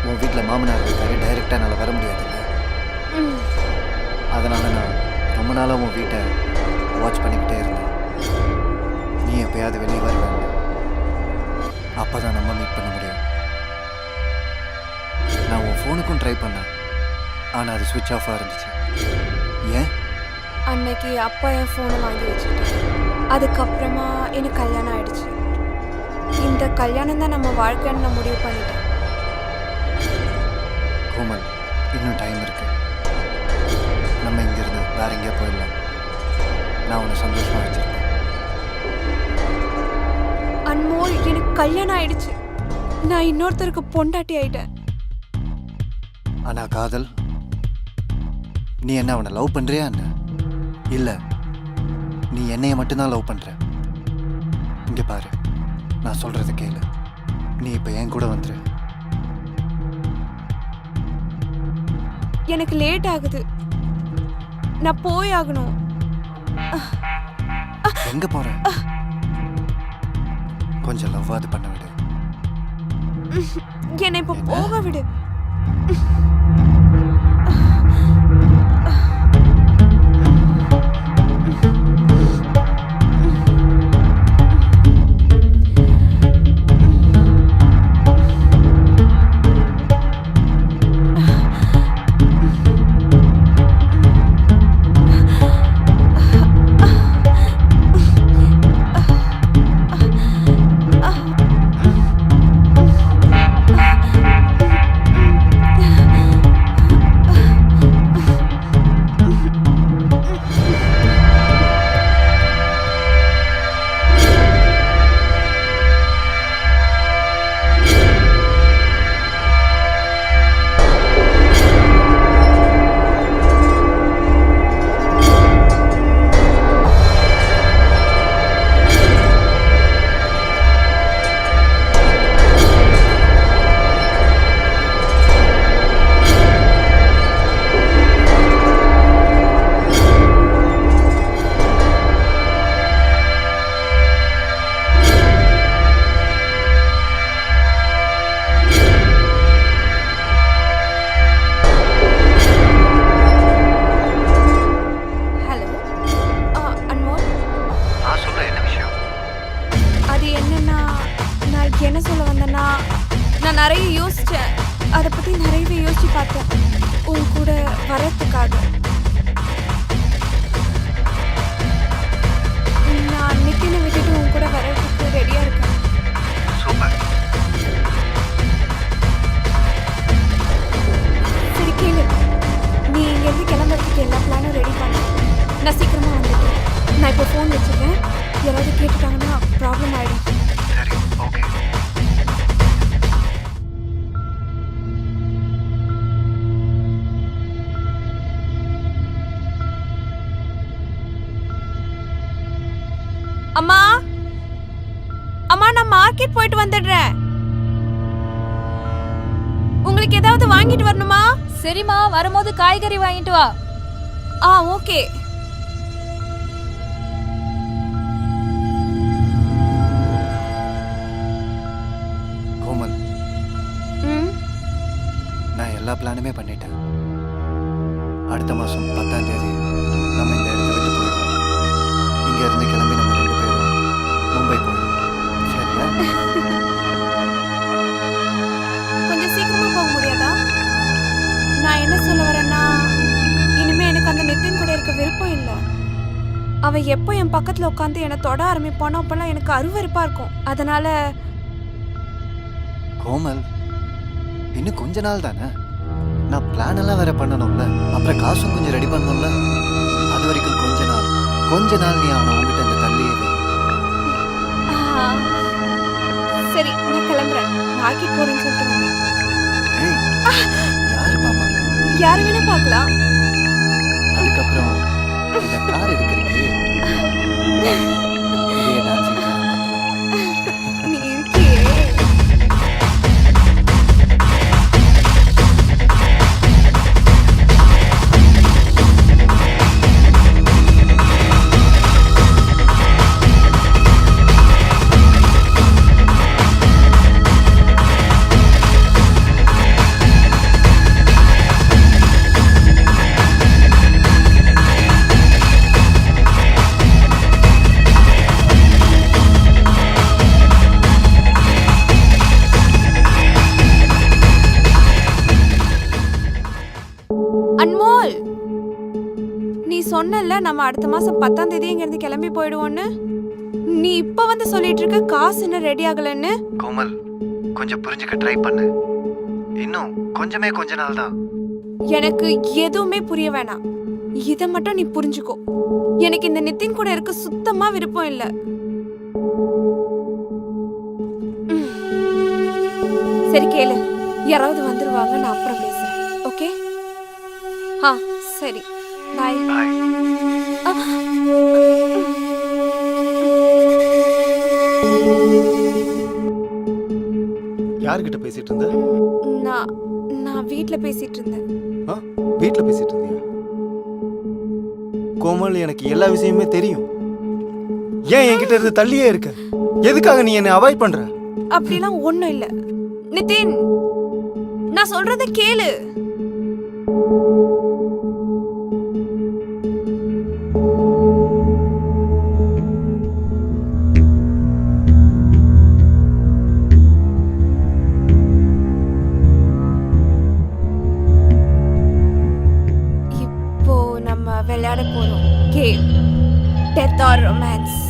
உன் வீட்டில் மாமனார் இருக்காரு, டைரெக்டாக என்னால் வர முடியாதுல்ல. அதனால நான் ரொம்ப நாளாக உன் வீட்டை வாட்ச் பண்ணிக்கிட்டே இருந்தேன். நீ எப்பயாவது வெளியே வருவேன், அப்போ தான் நம்ம மீட் பண்ண முடியும். நான் உன் ஃபோனுக்கும் ட்ரை பண்ணேன், ஆனால் அது சுவிட்ச் ஆஃபாக இருந்துச்சு. ஏன்? அன்னைக்கு அப்பா என் ஃபோனை வாங்கி வச்சுட்டு அதுக்கப்புறமா எனக்கு கல்யாணம் ஆயிடுச்சு. இந்த கல்யாணம் தான் நம்ம வாழ்க்கைன்னு நான் முடிவு பண்ணிட்டேன். கோமல், இன்னும் டைம் இருக்கு. நம்ம இங்கிருந்து வேற எங்கேயா போயிடலாம். நான் உன்னை சந்தோஷமா வச்சிருக்கேன். அன்மோல், எனக்கு கல்யாணம் ஆயிடுச்சு. நான் இன்னொருத்தருக்கு பொண்டாட்டி ஆயிட்டேன். ஆனா காதல், நீ என்ன அவனை லவ் பண்றியா என்ன? இல்ல, நீ என்னைய மட்டும்தான் லவ் பண்ற. இங்க பாரு, நான் சொல்றது கேளு. நீ இப்ப என் கூட வந்துரு. எனக்கு லேட் ஆகுது, நான் போய் ஆகணும். எங்க போற? கொஞ்சம் லவ்வாது பண்ண விடு. என்னை இப்ப போக விடு. என்ன சொல்ல வந்தேன்னா, நான் நிறைய யோசிச்சேன். அதை பற்றி நிறையவே யோசிச்சு பார்த்தேன் உன் கூட வரத்துக்காக. நான் நித்தினை விட்டுட்டு உன் கூட வரதுக்கு ரெடியாக இருக்கேன். சரி கேளு, நீ இங்கேருந்து கிளம்புறதுக்கு எல்லா பிளானும் ரெடி பண்ணு. நான் சீக்கிரமாக வந்துட்டேன். நான் இப்போ ஃபோன் வச்சுருக்கேன். யாராவது கேட்டுட்டாங்கன்னா ப்ராப்ளம் ஆகிடும். சரி, ஓகே. அம்மா, அம்மா, நான் மார்க்கெட் போயிட்டு வந்துடுறேன். உங்களுக்கு ஏதாவது வாங்கிட்டு வரணுமா? சரிம்மா, வரும்போது காய்கறி வாங்கிட்டு வா. ஓகே. கோமல், நான் எல்லா பிளானுமே பண்ணிட்டேன். அடுத்த மாதம் 10ஆம் தேதி நம்ம இந்த இடத்த விட்டு போயிடுவோம். இங்க இருந்து கிளம்பி நம்ம 2 பேரும் மும்பை போயிடுவோம். சரியா? கொஞ்சம் சீக்கிரமா போக முடியாதா? நான் என்ன சொல்ல வரேன்னா, இனிமே எனக்கு அந்த நித்தின் கூட இருக்க விருப்பம் இல்லை. அவ எப்போ என் பக்கத்துல உட்காந்து என்னை தொட ஆரம்பிப்பானோ அப்பெல்லாம் எனக்கு அருவருப்பா இருக்கும். அதனால கோமல், இன்னும் கொஞ்ச நாள் தானே. நான் பிளான் எல்லாம் வேற பண்ணணும்ல, அப்புறம் காசும் கொஞ்சம் ரெடி பண்ணணும்ல. அது வரைக்கும் கொஞ்ச நாள் நீ அவனை உங்ககிட்ட இந்த தள்ளியே வை. சரி, நான் கிளம்புறேன். மார்க்கெட் போறேன்னு சொல்லிட்டு வந்தேன். ஏய், யாரு பாப்பா? யாரு வேணா பார்க்கலாம். அதுக்கப்புறம் இந்த கார் எதுக்கு இருக்கு? இதே டான்சிங் கார் மாத்தலாம். நீ இருக்கியே. அன்மோல், நீ சொன்னல நம்ம அடுத்த மாசம் 10ஆம் தேதி இங்க இருந்து கிளம்பி போயிடுவோன்னு. நீ இப்ப வந்து சொல்லிட்டு இருக்க காசு இன்னும் ரெடி ஆகலன்னு. கோமல், கொஞ்சம் புரிஞ்சுக்க ட்ரை பண்ணு. இன்னும் கொஞ்ச நாள் தான். எனக்கு எதுவுமே புரிய வேணாம். இத மட்டும் நீ புரிஞ்சுக்கோ. எனக்கு இந்த நிதின் கூட இருக்க சுத்தமா விருப்பம் இல்ல. சரி கேளு, யாராவது வந்துருவாங்க, நான் அப்புறம் பேசுறேன். ஓகே? சரி, பாய். யார்கிட்ட பேசிட்டு இருந்த? நான் வீட்ல பேசிட்டு இருந்தேன். வீட்ல பேசிட்டு இருந்தியா? கோமல், எனக்கு எல்லா விஷயமே தெரியும். ஏன் என்கிட்ட இருந்து தள்ளியே இருக்க? எதுக்காக நீ என்னை அவாய்ட் பண்ற? அப்படிலாம் ஒண்ணும் இல்ல நிதின், நான் சொல்றத கேளு. இப்போ நம்ம விளையாட போறோம் கேம், டெத் ஆர் ரொமான்ஸ்.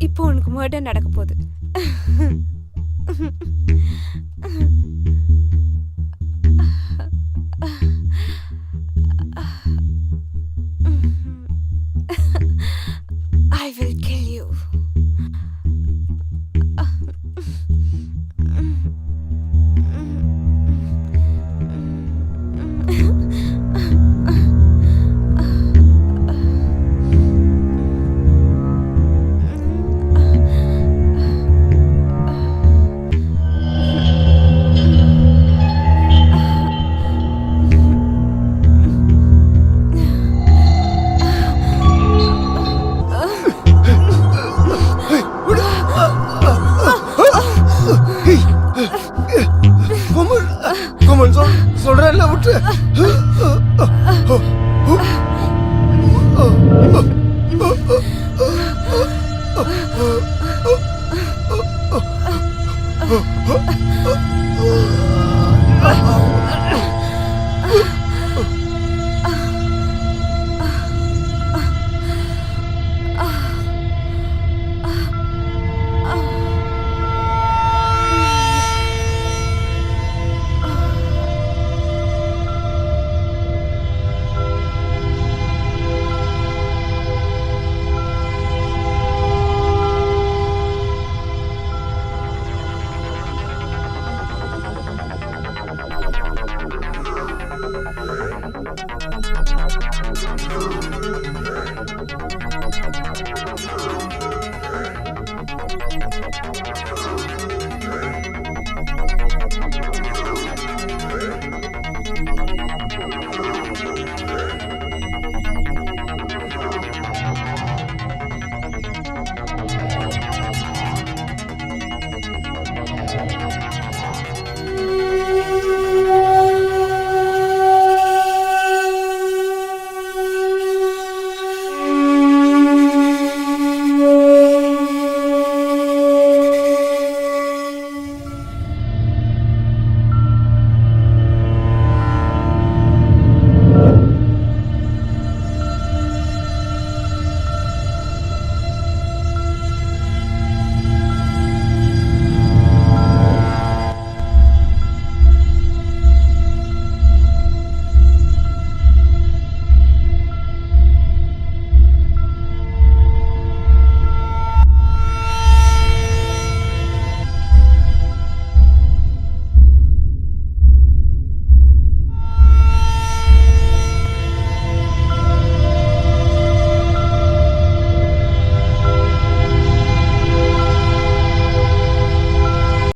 இப்போ உனக்கு மர்டர் நடக்க போகுது. I will kill you. Komal, சொல்றேன்ல, விட்டு.